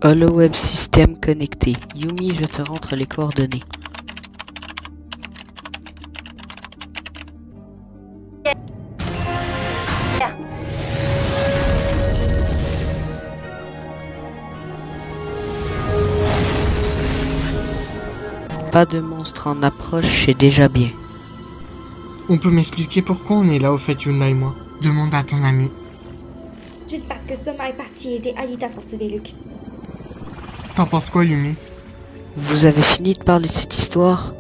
HoloWeb système connecté. Yumi, je te rentre les coordonnées. Pas de monstre en approche, c'est déjà bien. On peut m'expliquer pourquoi on est là au fait, Yuna et moi? Demande à ton ami. Juste parce que Soma est parti aider Alita pour sauver Luke. T'en penses quoi, Yumi? Vous avez fini de parler de cette histoire?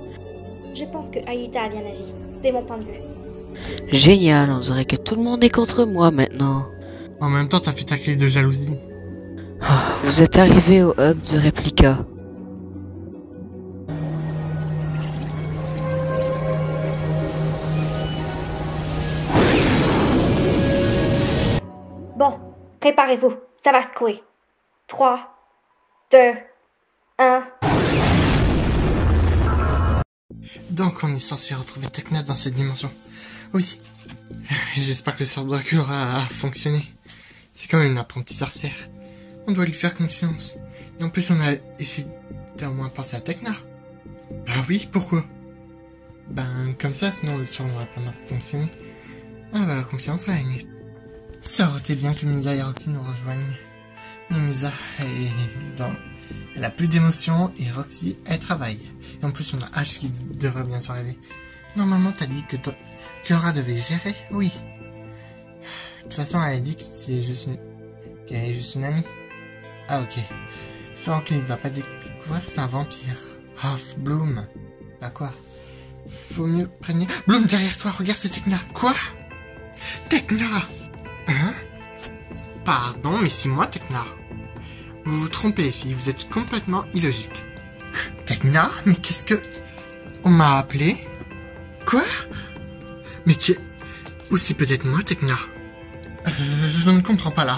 Je pense que Alita a bien agi. C'est mon point de vue. Génial, on dirait que tout le monde est contre moi maintenant. En même temps, t'as fait ta crise de jalousie. Vous êtes arrivé au hub du réplica. Bon, préparez-vous. Ça va secouer. 3, 2, 1... Donc on est censé retrouver Tekna dans cette dimension. Oui. J'espère que le sort de Dracula a fonctionné. C'est quand même une apprentie sorcière. On doit lui faire confiance. Et en plus on a essayé d'au moins penser à Tekna. Ah oui, pourquoi? Ben comme ça, sinon le sort n'aurait pas fonctionné. Ah bah la confiance là, ça aurait été bien que Musa et Roxy nous rejoignent. Mais Musa elle a plus d'émotions et Roxy, elle travaille. Et en plus, on a Ash qui devrait bientôt arriver. Normalement, t'as dit que Clara devait gérer? Oui. De toute façon, elle a dit que qu'elle est juste une amie. Ah, ok. J'espère qu'il ne va pas découvrir que c'est un vampire. Off, Bloom. Bah quoi? Faut mieux prévenir. Bloom, derrière toi, regarde, c'est Tekna. Quoi? Tekna! Hein? Pardon, mais c'est moi, Tekna. Vous vous trompez, les filles, vous êtes complètement illogique. Tekna? Mais qu'est-ce que... On m'a appelé? Quoi? Mais Ou c'est peut-être moi, Tekna? Je ne comprends pas là.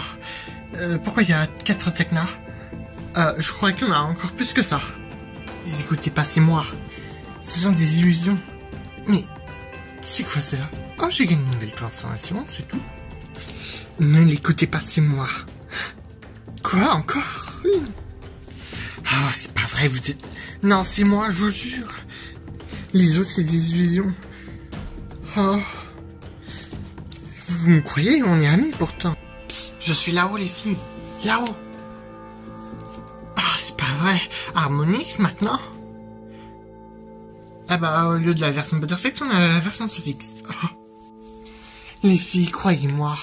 Pourquoi il y a 4 Tekna? Je croyais qu'il y en a encore plus que ça. Écoutez pas, c'est moi. Ce sont des illusions. Mais... c'est quoi ça? Oh, j'ai gagné une belle transformation, c'est tout. Ne l'écoutez pas, c'est moi. Quoi, encore? Oh, c'est pas vrai, vous êtes... Non, c'est moi, je vous jure. Les autres, c'est des illusions. Oh. Vous me croyez? On est amis, pourtant. Psst, je suis là-haut, les filles. Là-haut. Ah, c'est pas vrai. Harmonix, maintenant? Ah bah, au lieu de la version Butterfix, on a la version Suffix. Oh. Les filles, croyez-moi.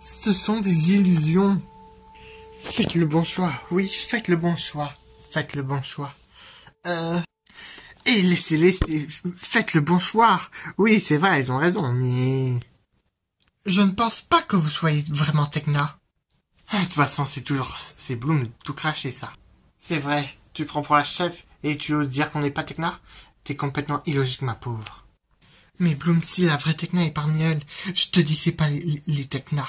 Ce sont des illusions. Faites le bon choix. Oui, faites le bon choix. Faites le bon choix. Et laissez-les... Faites le bon choix. Oui, c'est vrai, ils ont raison, mais... Je ne pense pas que vous soyez vraiment Tekna. Ah, de toute façon, c'est Bloom de tout cracher, ça. C'est vrai, tu prends pour la chef et tu oses dire qu'on n'est pas Tekna? T'es complètement illogique, ma pauvre. Mais Bloom, si la vraie Tekna est parmi elles, je te dis que c'est pas les Tekna.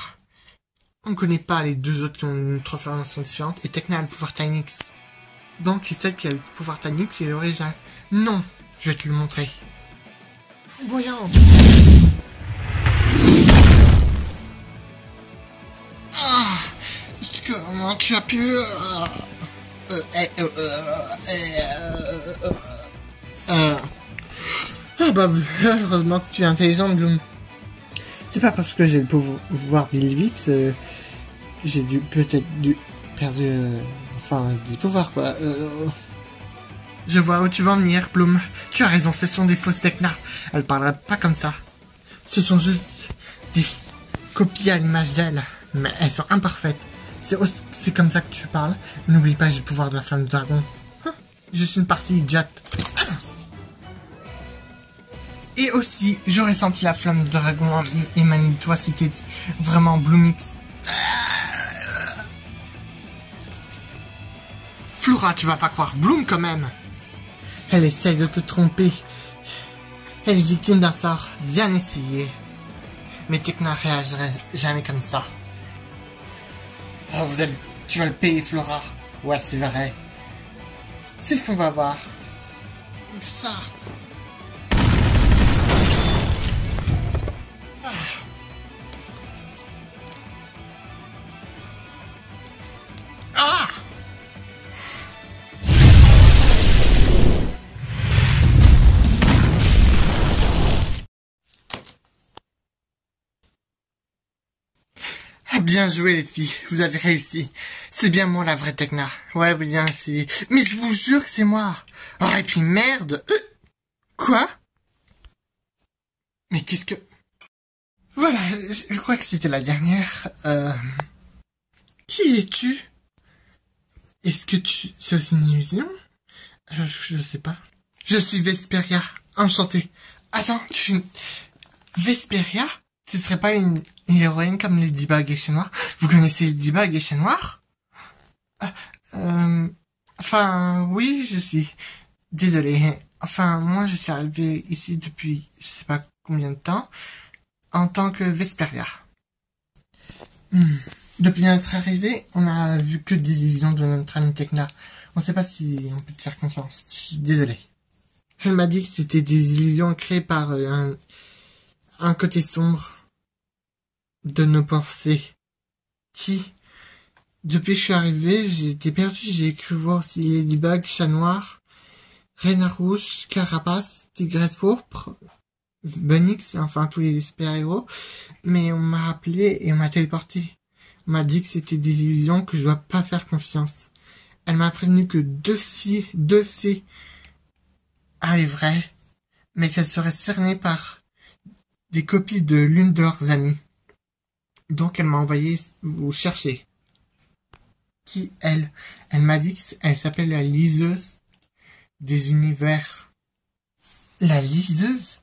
On connaît pas les deux autres qui ont une transformation différente, et Tekna a le pouvoir Tynix. Donc c'est celle qui a le pouvoir Tynix qui est l'original. Non, je vais te le montrer. Voyons. Ah, comment tu as pu... Ah bah, heureusement que tu es intelligente, Bloom. C'est pas parce que j'ai le pouvoir Billy Vix, j'ai peut-être perdu, enfin, du pouvoir, quoi. Je vois où tu vas en venir, Bloom. Tu as raison, ce sont des fausses Tekna. Elles parleraient pas comme ça. Ce sont juste des copies à l'image d'elles. Mais elles sont imparfaites. C'est comme ça que tu parles. N'oublie pas, j'ai le pouvoir de la flamme du dragon. Je suis une partie idiote. Et aussi, j'aurais senti la flamme du dragon émaner de toi si t'étais vraiment Bloomix. Flora, tu vas pas croire Bloom quand même. Elle essaye de te tromper. Elle est victime d'un sort. Bien essayé. Mais Tekna réagirait jamais comme ça. Oh, tu vas le payer, Flora. Ouais, c'est vrai. C'est ce qu'on va voir. Ça. Ah. Bien joué les filles, vous avez réussi. C'est bien moi la vraie Tecna. Ouais, oui bien c'est... Mais je vous jure que c'est moi. Oh et puis merde. Quoi? Mais qu'est-ce que... Voilà, je crois que c'était la dernière. Qui es-tu? Est-ce que c'est aussi une illusion? Je sais pas. Je suis Vesperia. Enchanté. Attends, Vesperia? Tu serais pas une héroïne comme Ladybug et Chat Noir? Vous connaissez Ladybug et Chat Noir? Enfin, oui, je suis. Désolé. Enfin, moi, je suis arrivé ici depuis je sais pas combien de temps, en tant que Vesperia. Depuis notre arrivée, on a vu que des illusions de notre ami Tecna. On sait pas si on peut te faire confiance. Je suis désolé. Elle m'a dit que c'était des illusions créées par un côté sombre de nos pensées. Qui, depuis que je suis arrivé, j'ai été perdu. J'ai cru voir aussi Ladybug, Chat Noir, Reine Rouge, Carapace, Tigresse Pourpre, Bunnyx, enfin tous les super-héros. Mais on m'a appelé et on m'a téléporté. On m'a dit que c'était des illusions, que je dois pas faire confiance. Elle m'a prévenu que deux fées arriveraient, mais qu'elles seraient cernées par des copies de l'une de leurs amies. Donc elle m'a envoyé vous chercher. Qui, elle? Elle m'a dit qu'elle s'appelle la liseuse des univers. La liseuse?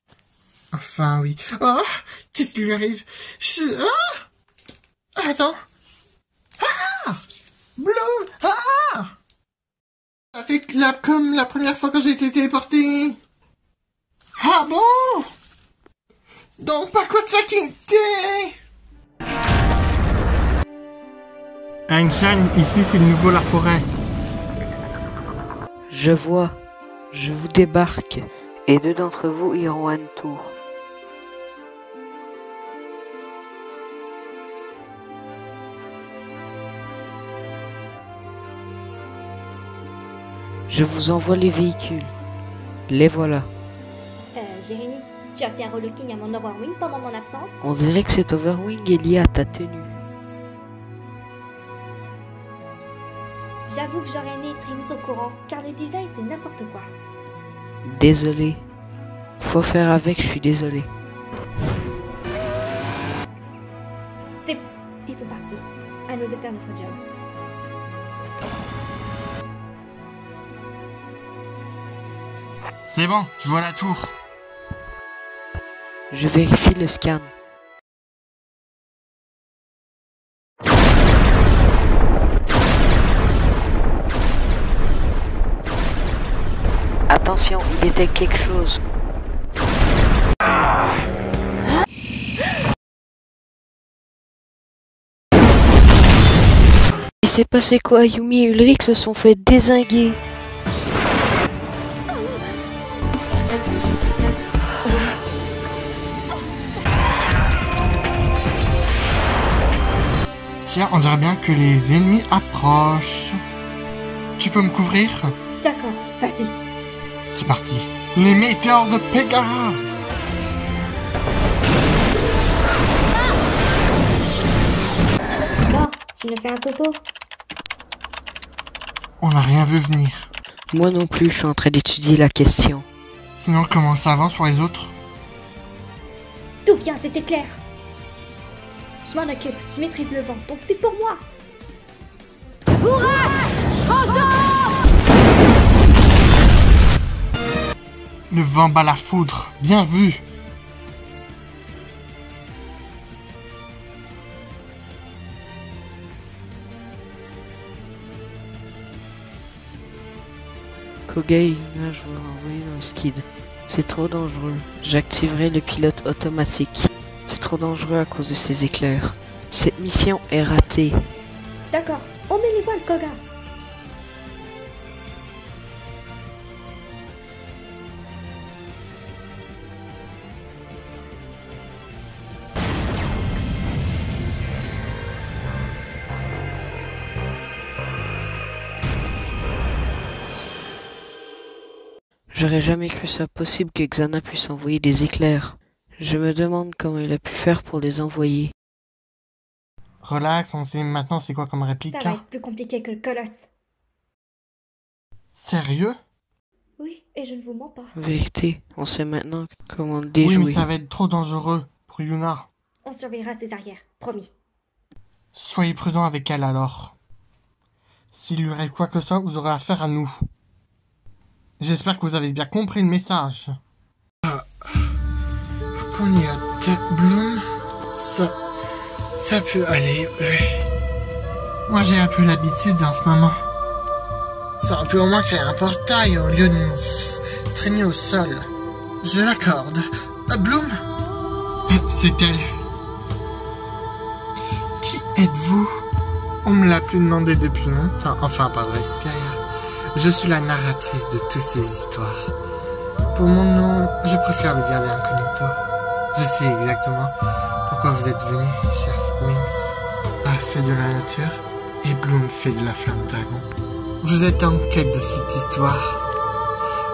Enfin, oui. Oh! Qu'est-ce qui lui arrive? Attends! Bloom! Ça fait comme la première fois que j'ai été téléporté. Ah bon? Donc par quoi de ça qui était? Angshan, ici c'est de nouveau la forêt. Je vois. Je vous débarque. Et deux d'entre vous iront à une tour. Je vous envoie les véhicules. Les voilà. Jérémy, tu as fait un relooking à mon Overwing pendant mon absence? On dirait que cet Overwing est lié à ta tenue. J'avoue que j'aurais aimé être mise au courant, car le design c'est n'importe quoi. Désolé. Faut faire avec, je suis désolé. C'est bon, ils sont partis. À nous de faire notre job. C'est bon, je vois la tour. Je vérifie le scan. Attention, il détecte quelque chose. Il s'est passé quoi? Yumi et Ulrich se sont fait dézinguer. Tiens, on dirait bien que les ennemis approchent. Tu peux me couvrir? D'accord, vas-y. C'est parti. Les météores de Pégase. Bon, tu me fais un topo? On n'a rien vu venir. Moi non plus, je suis en train d'étudier la question. Sinon, comment ça avance pour les autres? D'où vient cet éclair? Je m'en occupe, je maîtrise le vent, donc c'est pour moi. Le vent bat la foudre. Bien vu. Koga et Yuna, je veux envoyer un skid. C'est trop dangereux. J'activerai le pilote automatique. C'est trop dangereux à cause de ces éclairs. Cette mission est ratée. D'accord, on met les voiles, Koga. J'aurais jamais cru ça possible que Xana puisse envoyer des éclairs. Je me demande comment il a pu faire pour les envoyer. Relax, on sait maintenant c'est quoi comme réplique. Ça va être plus compliqué que le colosse. Sérieux? Oui, et je ne vous mens pas. Vérité, on sait maintenant comment Oui, déjouer. mais ça va être trop dangereux pour Yuna. On surveillera ses arrières, promis. Soyez prudent avec elle alors. S'il lui arrive quoi que ce soit, vous aurez affaire à nous. J'espère que vous avez bien compris le message. Qu'on y a Bloom, ça peut aller, ouais. Moi j'ai un peu l'habitude en ce moment. Ça peut au moins créer un portail au lieu de nous traîner au sol. Je l'accorde. Bloom? C'est elle. Qui êtes-vous? On me l'a plus demandé depuis longtemps. Enfin, pas vrai, Speria. Je suis la narratrice de toutes ces histoires. Pour mon nom, je préfère le garder incognito. Je sais exactement pourquoi vous êtes venu, cher Wings. A fait de la nature et Bloom fait de la flamme dragon. Vous êtes en quête de cette histoire.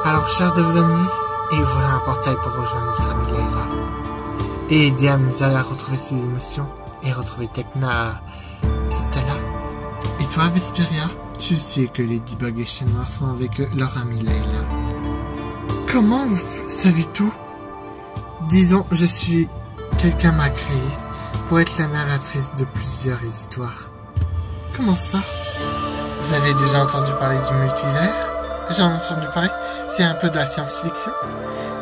À la recherche de vos amis et ouvrez un portail pour rejoindre notre amie Layla. Et aider Amusa à retrouver ses émotions et retrouver Tekna à Stella. Et toi, Vesperia, tu sais que Ladybug et Chien Noir sont avec leur amie Layla. Comment vous savez tout? Disons, je suis... Quelqu'un m'a créé pour être la narratrice de plusieurs histoires. Comment ça? Vous avez déjà entendu parler du multivers? J'en ai entendu parler. C'est un peu de la science-fiction.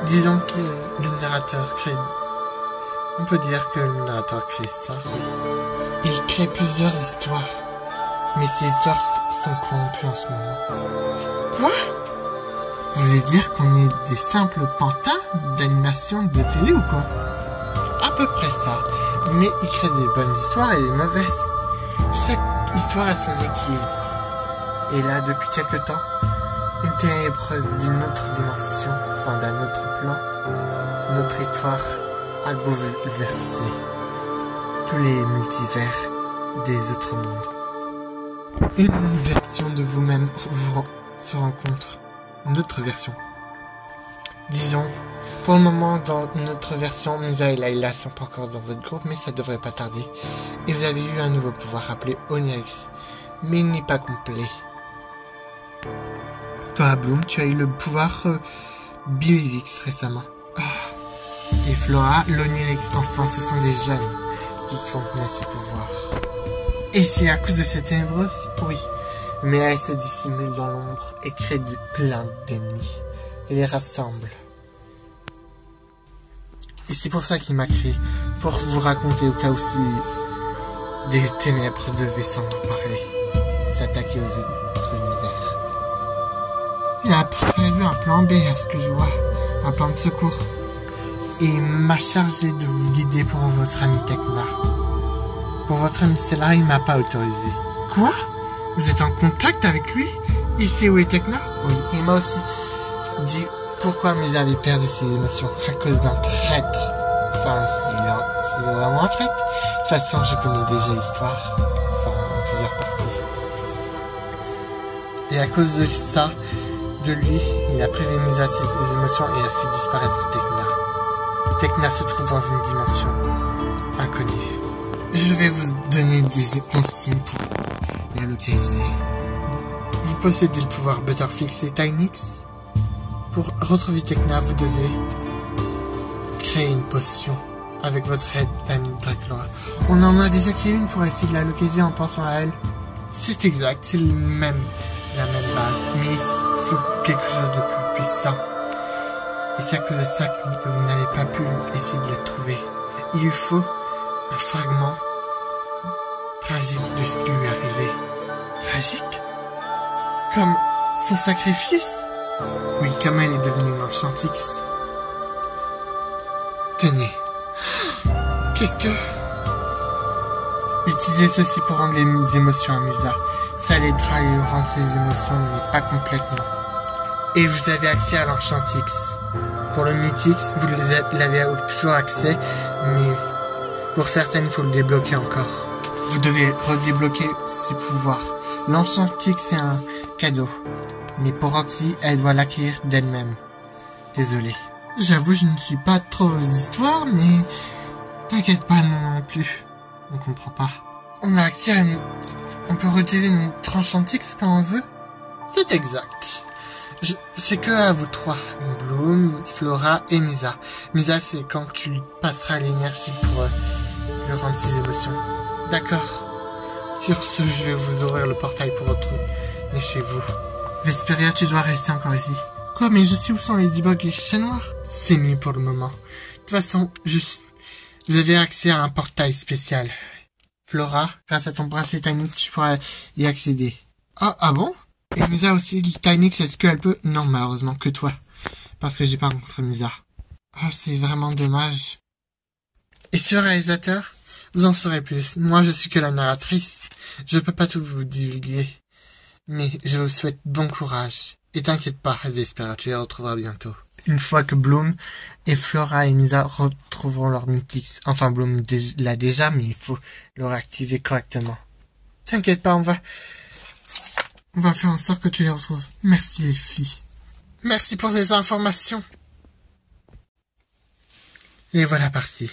Disons que le narrateur crée... On peut dire que le narrateur crée ça. Il crée plusieurs histoires. Mais ces histoires sont corrompues en ce moment. Quoi? Vous voulez dire qu'on est des simples pantins d'animation de télé ou quoi? À peu près ça. Mais il crée des bonnes histoires et des mauvaises. Chaque histoire a son équilibre. Et là, depuis quelque temps, une ténébreuse d'une autre dimension, enfin d'un autre plan, notre histoire a bouleversé tous les multivers des autres mondes. Une version de vous-même se rencontre. Une autre version. Disons, pour le moment, dans notre version, Musa et Layla sont pas encore dans votre groupe, mais ça devrait pas tarder. Et vous avez eu un nouveau pouvoir appelé Onirix, mais il n'est pas complet. Toi, Bloom, tu as eu le pouvoir Bilivix récemment. Et Flora, l'Onirix, enfin, ce sont des jeunes qui contenaient ces pouvoirs. Et c'est à cause de cette ténébreuse? Oui. Mais elle se dissimule dans l'ombre et crée plein d'ennemis. Et les rassemble. Et c'est pour ça qu'il m'a créé. Pour vous raconter au cas où si des ténèbres devaient s'en emparer. S'attaquer aux autres univers. Il a prévu un plan B à ce que je vois. Un plan de secours. Et il m'a chargé de vous guider pour votre ami Tekna. Pour votre ami Stella, il m'a pas autorisé. Quoi? Vous êtes en contact avec lui? Il sait où est Tekna? Oui, il m'a aussi dit pourquoi Musa avait perdu ses émotions à cause d'un traître. Enfin, c'est vraiment un traître. De toute façon, je connais déjà l'histoire. Enfin, en plusieurs parties. Et à cause de ça, de lui, il a privé Musa de ses émotions et a fait disparaître Tekna. Tekna se trouve dans une dimension inconnue. Je vais vous donner des consignes pour la localiser. Vous possédez le pouvoir Butterflix et Tynix. Pour retrouver Tekna, vous devez créer une potion avec votre aide amie Dracula. On en a déjà créé une pour essayer de la localiser en pensant à elle. C'est exact, c'est la même base, mais il faut quelque chose de plus puissant. Et c'est à cause de ça que vous n'avez pas pu essayer de la trouver. Il lui faut un fragment tragique de ce qui lui est arrivé. Tragique? Comme son sacrifice? Oui, comme elle est devenue une enchantix. Tenez. Qu'est-ce que... Utilisez ceci pour rendre les émotions à Musa. Ça l'aidera à lui rendre ses émotions, mais pas complètement. Et vous avez accès à l'enchantix. Pour le mythix, vous l'avez toujours accès, mais pour certaines, il faut le débloquer encore. Vous devez redébloquer ses pouvoirs. L'enchantix, c'est un cadeau. Mais pour Roxy, elle doit l'acquérir d'elle-même. Désolé. J'avoue, je ne suis pas trop aux histoires, mais... T'inquiète pas, non plus. On comprend pas. On a accès à une... On peut réutiliser une tranche Antix quand on veut? C'est exact. C'est que à vous trois. Bloom, Flora et Musa. Musa, c'est quand tu lui passeras l'énergie pour lui rendre ses émotions. D'accord. Sur ce, je vais vous ouvrir le portail pour retourner chez vous. Vesperia, tu dois rester encore ici. Quoi, mais je sais où sont les Ladybug et les chats noirs? C'est mieux pour le moment. De toute façon, vous avez accès à un portail spécial. Flora, grâce à ton bracelet Tynix, tu pourras y accéder. Ah bon? Et Musa aussi, Tynix, est-ce qu'elle peut? Non, malheureusement, que toi. Parce que j'ai pas rencontré Musa. Oh, c'est vraiment dommage. Et sur le réalisateur, vous en saurez plus. Moi, je suis que la narratrice. Je peux pas tout vous divulguer. Mais je vous souhaite bon courage. Et t'inquiète pas, Vespera, tu les retrouveras bientôt. Une fois que Bloom et Flora et Musa retrouveront leur mythique. Enfin, Bloom l'a déjà, mais il faut le réactiver correctement. T'inquiète pas, on va faire en sorte que tu les retrouves. Merci les filles. Merci pour ces informations. Et voilà parti.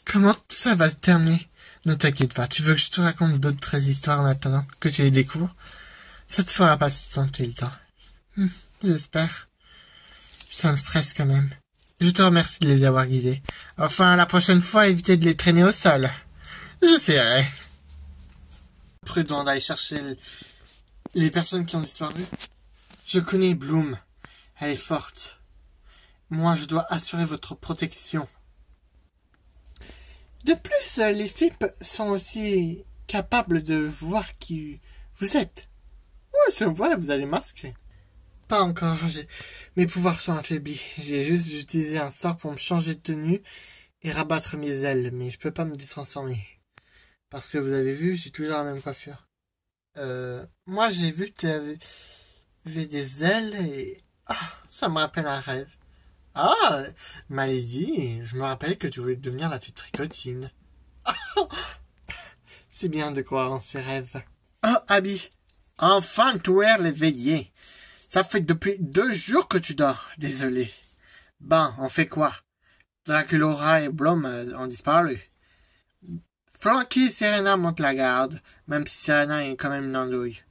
Comment ça va se terminer? Ne t'inquiète pas, tu veux que je te raconte d'autres histoires en attendant que tu les découvres? Ça te fera pas se sentir le temps. J'espère. Ça me stresse quand même. Je te remercie de les avoir guidés. Enfin, la prochaine fois, évitez de les traîner au sol. J'essaierai. Prudent d'aller chercher les personnes qui ont disparu. Je connais Bloom. Elle est forte. Moi, je dois assurer votre protection. De plus, les FIP sont aussi capables de voir qui vous êtes. Ouais, c'est vrai, vous allez masquer. Pas encore, mes pouvoirs sont affaiblis. J'ai juste utilisé un sort pour me changer de tenue et rabattre mes ailes, mais je peux pas me détransformer. Parce que vous avez vu, j'ai toujours la même coiffure. Moi j'ai vu que tu avais des ailes et... Ah, ça me rappelle un rêve. Ah, Malaisie, je me rappelle que tu voulais devenir la fée tricotine. C'est bien de croire en ses rêves. Oh, Abby, enfin tu es réveillé. Ça fait depuis 2 jours que tu dors, désolé. Ben, on fait quoi? Draculaura et Bloom ont disparu. Frankie et Serena montent la garde, même si Serena est quand même une andouille.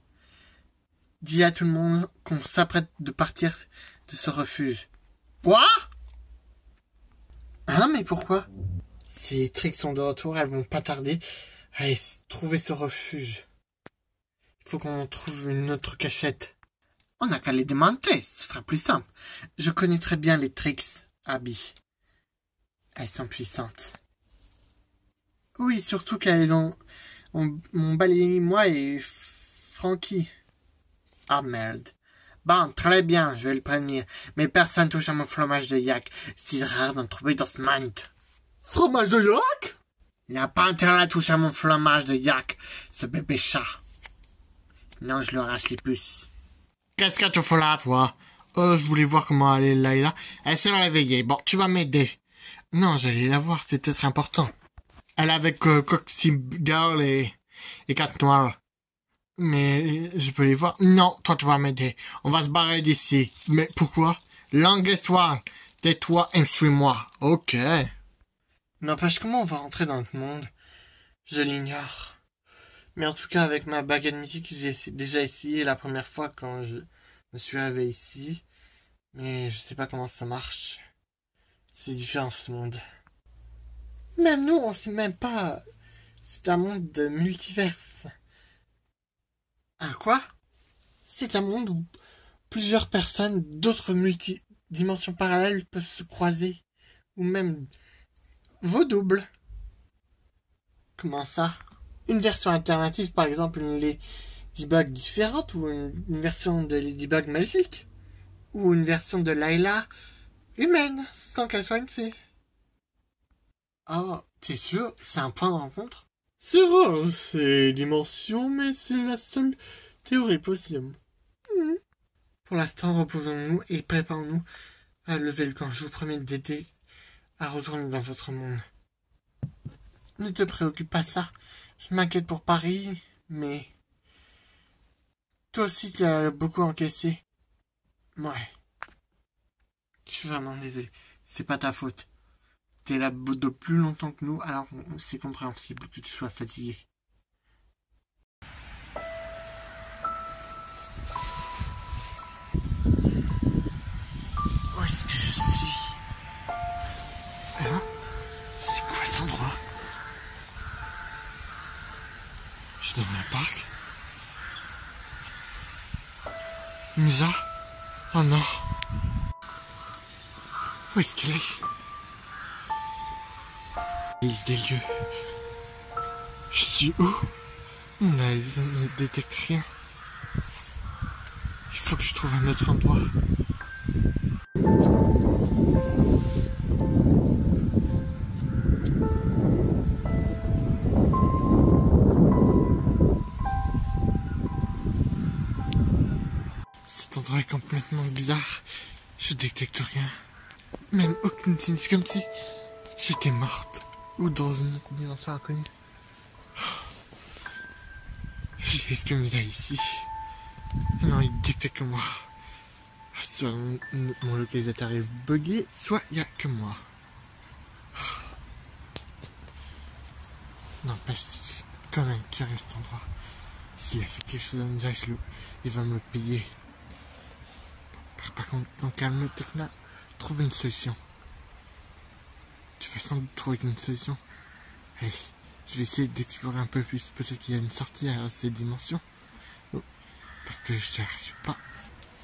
Dis à tout le monde qu'on s'apprête de partir de ce refuge. Quoi? Hein, mais pourquoi? Si les tricks sont de retour, elles vont pas tarder à trouver ce refuge. Il faut qu'on trouve une autre cachette. On n'a qu'à les démonter, ce sera plus simple. Je connais très bien les tricks, Abby. Elles sont puissantes. Oui, surtout qu'elles ont balayé moi et Frankie. Ah merde. Bon, très bien, je vais le prévenir. Mais personne touche à mon fromage de yak. C'est rare d'en trouver dans ce monde. Fromage de yak? Il n'y a pas intérêt à toucher à mon fromage de yak, ce bébé chat. Non, je le arrache les puces. Qu'est-ce que tu fais là, toi? Je voulais voir comment allait Layla. Elle s'est réveillée. Bon, tu vas m'aider. Non, j'allais la voir, c'est peut-être important. Elle est avec Coxy Girl et Cat Noire. Mais je peux les voir. Non, toi tu vas m'aider. On va se barrer d'ici. Mais pourquoi? Langue histoire. Tais-toi et suis-moi. Ok. N'empêche, comment on va rentrer dans notre monde? Je l'ignore. Mais en tout cas, avec ma baguette mythique, j'ai déjà essayé la première fois quand je me suis réveillé ici. Mais je sais pas comment ça marche. C'est différent ce monde. Même nous, on sait même pas. C'est un monde de multiverse. Ah quoi? C'est un monde où plusieurs personnes d'autres multidimensions parallèles peuvent se croiser. Ou même vos doubles. Comment ça? Une version alternative, par exemple une Ladybug différente, ou une version de Ladybug magique, ou une version de Layla humaine, sans qu'elle soit une fée. Oh, t'es sûr? C'est un point de rencontre? C'est rare, ces dimensions, mais c'est la seule théorie possible. Pour l'instant, reposons-nous et préparons-nous à lever le camp. Je vous promets d'aider à retourner dans votre monde. Ne te préoccupe pas ça. Je m'inquiète pour Paris, mais... Toi aussi, tu as beaucoup encaissé. Ouais. Je suis vraiment désolé. C'est pas ta faute. T'es là de plus longtemps que nous, alors c'est compréhensible que tu sois fatigué. parc. Misa? Oh non. Où est-ce qu'elle est? Liste des lieux. Je suis où? Mon analyse ne détecte rien. Il faut que je trouve un autre endroit. Cet endroit est complètement bizarre. Je détecte rien. Même aucune signe, c'est comme si j'étais morte. Ou dans une autre dimension inconnue. Est-ce que nous a ici? Non, il détecte que moi. Soit mon localisateur est bugué, soit il n'y a que moi. N'empêche, c'est quand même curieux cet endroit. S'il a fait quelque chose à nous, il va me payer. Par contre, donc calme, Tekna, trouve une solution. Tu vas sans doute trouver une solution. Hey, je vais essayer d'explorer un peu plus. Peut-être qu'il y a une sortie à ces dimensions. Parce que je n'arrive pas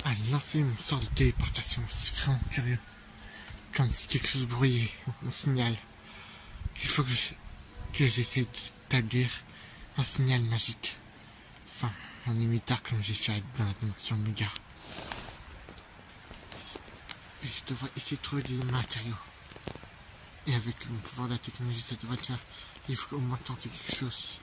à lancer mon sort de téléportation. C'est vraiment curieux. Comme si quelque chose brouillait mon signal. Il faut que j'essaie d'établir un signal magique. Enfin, un émetteur comme j'ai fait dans la dimension méga. Et je devrais essayer de trouver des matériaux. Et avec le pouvoir de la technologie, ça devrait le faire. Il faut au moins tenter quelque chose.